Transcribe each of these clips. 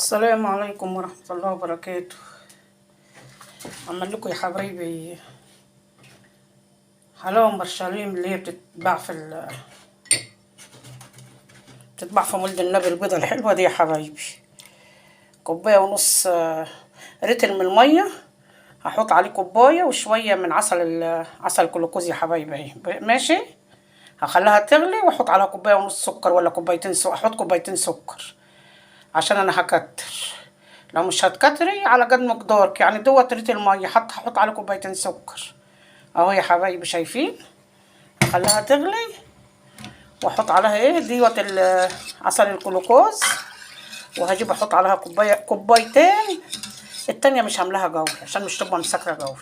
السلام عليكم ورحمة الله وبركاته. عمل لكم يا حبايبي حلاوة برشليم اللي هي بتتباع في مولد النبي، البيضة الحلوة دي يا حبايبي. كوباية ونص رتل من المية، هحط عليه كوباية وشوية من عسل الجلوكوز يا حبايبي اهي. ماشي، هخليها تغلي واحط عليها كوباية ونص سكر ولا كوبايتين سكر. احط كوبايتين سكر عشان انا هكتر. لو مش هتكتري على قد مقدارك، يعني دوت ريت الميه هحط عليه كوبايتين سكر اهو يا حبايبي. شايفين؟ اخليها تغلي واحط عليها دوت عسل الجلوكوز، وهجيب احط عليها كوبايتين. التانية مش هعملها جوي عشان مش تبقى مسكره جوي.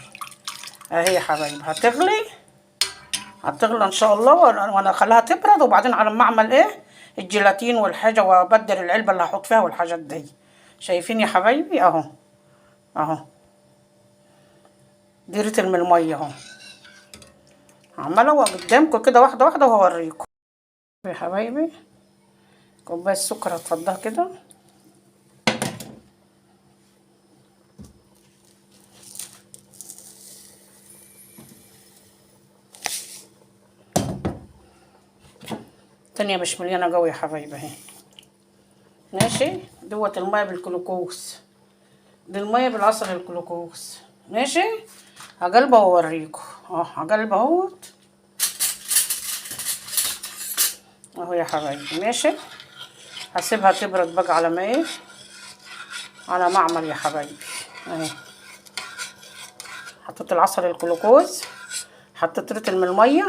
اهي يا حبايبي هتغلي ان شاء الله، وانا اخليها تبرد، وبعدين على ما اعمل الجيلاتين والحاجه، وابدل العلبه اللي هحط فيها والحاجات دي. شايفين يا حبايبي؟ اهو دي رتل من الميه اهو. عماله قدامكم كده واحده واحده وهوريكم يا حبايبي. كوبايه السكر هتفضها كده، التانية مش مليانه قوي يا حبايبي اهي. ماشي، دوت الميه بالجلوكوز، دي الميه بالعسل الجلوكوز. ماشي، هقلبها واوريكم. هقلبها اهو يا حبايبي. ماشي، هسيبها تبرد بقى على ما على ما اعمل يا حبايبي اهي. حطيت العسل الجلوكوز، حطيت رتل من الميه،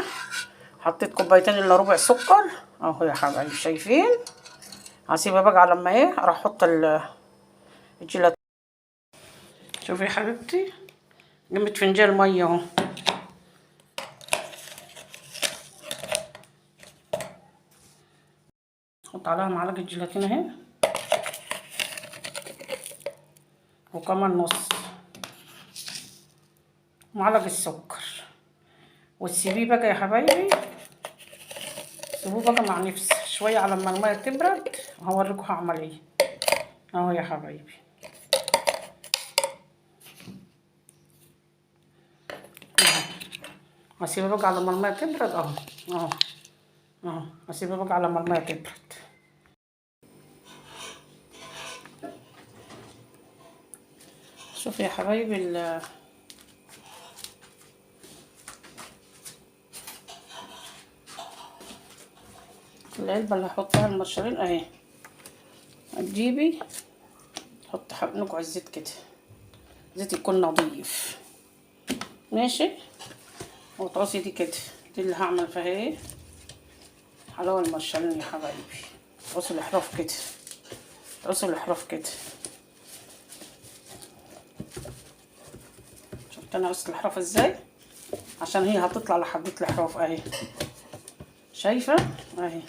حطيت كوبايتين الا ربع سكر اهو يا حبايبي. شايفين؟ هسيبها بقى على ما راح احط الجيلاتين. شوفي يا حبيبتي، جبت فنجان ميه اهو. احط عليها معلقه جيلاتين اهي، وكمان نص معلقه سكر، وتسيبيه بقى يا حبايبي. سيبوه بقى مع نفسه شويه على ما الميه تبرد، وهوريكم هعمل ايه اهو يا حبايبي. هسيبها بقى على ما الميه تبرد اهو هسيبها بقى على ما الميه تبرد. شوفي يا حبايبي العلبه اللي هحط فيها المرشرين اهي. هتجيبي تحط نقع الزيت كده، زيت يكون نظيف. ماشي، وتقصي دي كده، دي اللي هعمل فيها حلاوه المرشرين يا حبايبي. تقصي الاحراف كده، تقصي الاحراف كده. شفت انا قصت الاحراف ازاي؟ عشان هي هتطلع لحبه الاحراف اهي. شايفه؟ اهي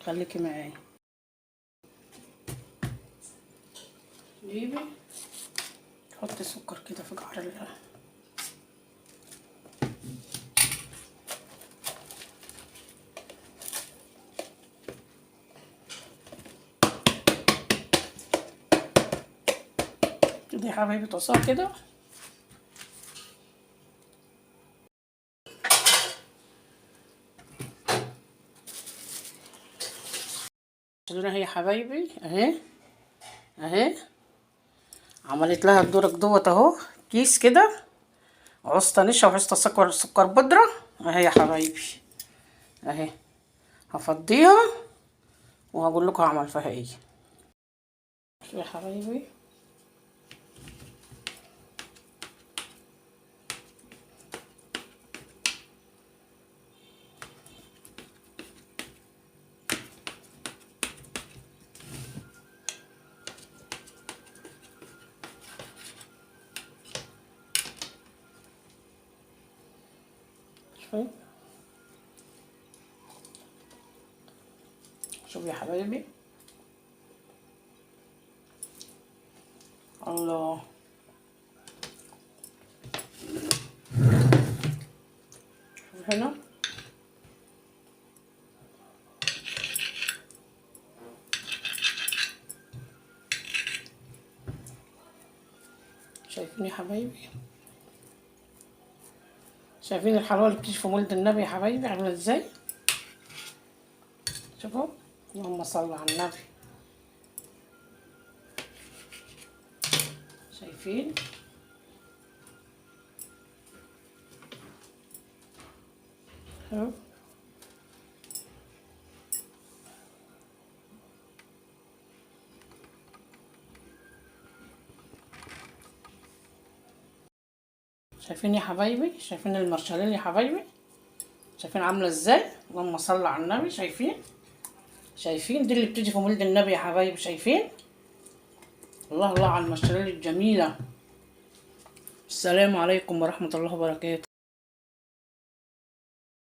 خليكي معايا. جيبي حطي سكر كده في قعر كده يا حبايبي. تقصها كده شلنا هي يا حبايبي اهي. عملت لها الدورك دوت اهو، كيس كده، عصته نشا وعصته سكر بودره اهي يا حبايبي اهي. هفضيها وهقول لكم هعمل فيها ايه. شوفوا يا حبايبي، شوفوا يا حبايبي. الله، هنا. شايفين يا حبايبي؟ شايفين الحلاوه اللي بتيجي في مولد النبي يا حبايبي عامله ازاي؟ شوفوا، اللهم صل على النبي. شايفين؟ اهو. شايفين يا حبايبي؟ شايفين المارشميلو يا حبايبي؟ شايفين عامله ازاي؟ اللهم صل على النبي. شايفين؟ شايفين دي اللي بتيجي في مولد النبي يا حبايبي؟ شايفين؟ الله الله على المارشميلو الجميله. السلام عليكم ورحمه الله وبركاته.